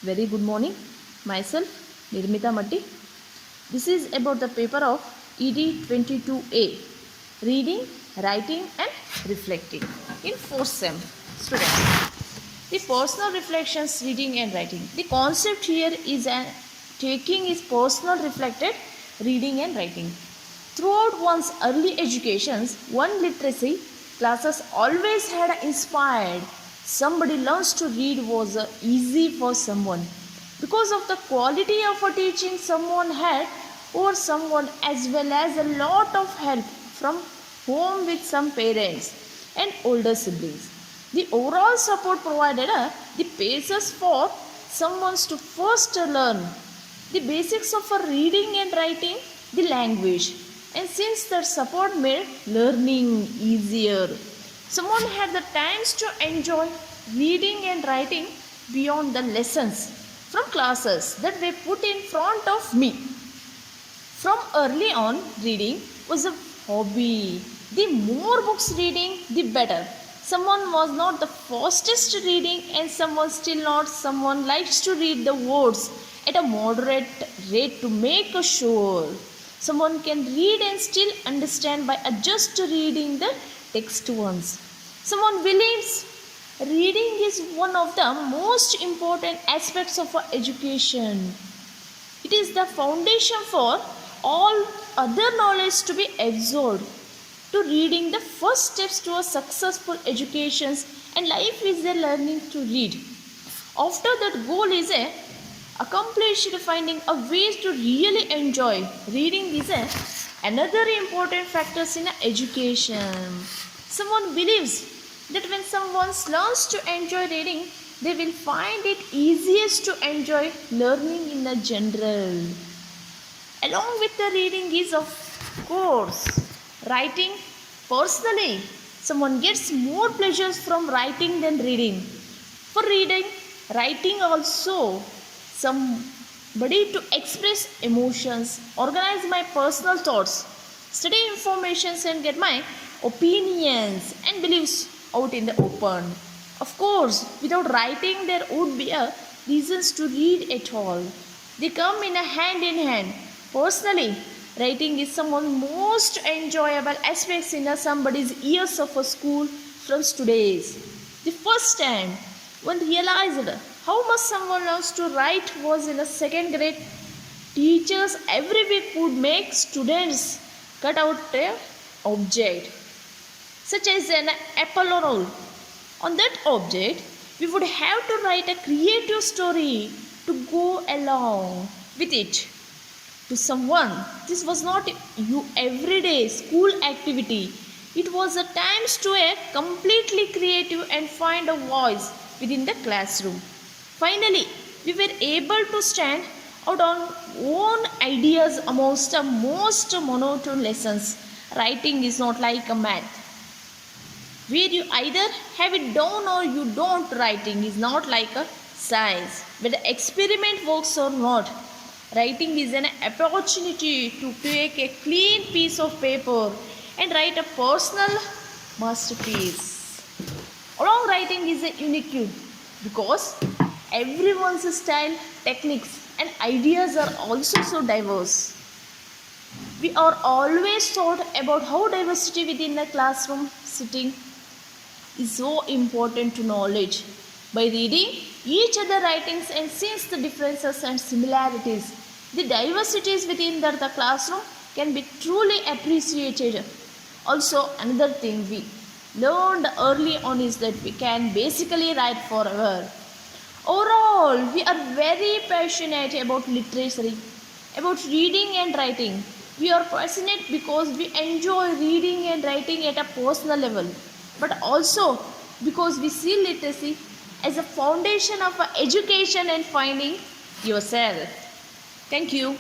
Very good morning. Myself, Nirmita Matti. This is about the paper of ED 22A, Reading, Writing and Reflecting in 4th SEM. Students, the personal reflections, reading and writing. The concept here is taking is personal reflected reading and writing. Throughout one's early educations, one literacy classes always had inspired somebody learns to read was easy for someone because of the quality of a teaching someone had over someone, as well as a lot of help from home with some parents and older siblings. The overall support provided the basis for someone to first learn the basics of a reading and writing the language, and since that support made learning easier, someone had the times to enjoy reading and writing beyond the lessons from classes that were put in front of me. From early on, reading was a hobby. The more books reading, the better. Someone was not the fastest reading, and someone still not. Someone likes to read the words at a moderate rate to make sure. Someone can read and still understand by just reading the text once. Someone believes reading is one of the most important aspects of our education. It is the foundation for all other knowledge to be absorbed. To reading the first steps to a successful education, and life is a learning to read. After that goal is accomplished, finding a ways to really enjoy reading is another important factors in education. Someone believes that when someone learns to enjoy reading, they will find it easiest to enjoy learning in a general. Along with the reading is of course writing. Personally, someone gets more pleasures from writing than reading. For reading, writing also somebody to express emotions, organize my personal thoughts, study informations and get my opinions and beliefs out in the open. Of course, without writing there would be a reasons to read at all. They come in a hand in hand. Personally, writing is someone's most enjoyable aspects in somebody's years of a school from today's. The first time one realized how much someone learns to write was in the second grade. Teachers every week would make students cut out an object, such as an apple or all. On that object, we would have to write a creative story to go along with it. To someone, this was not your everyday school activity. It was a times to a completely creative and find a voice within the classroom. Finally, we were able to stand out on own ideas amongst the most monotone lessons. Writing is not like a math, where you either have it down or you don't. Writing is not like a science, where the experiment works or not. Writing is an opportunity to take a clean piece of paper and write a personal masterpiece. Along writing is a unique because everyone's style, techniques and ideas are also so diverse. We are always taught about how diversity within the classroom setting is so important to knowledge. By reading each other writings and seeing the differences and similarities, the diversities within the classroom can be truly appreciated. Also, another thing we learned early on is that we can basically write forever. Overall, we are very passionate about literacy, about reading and writing. We are passionate because we enjoy reading and writing at a personal level, but also because we see literacy as a foundation of education and finding yourself. Thank you.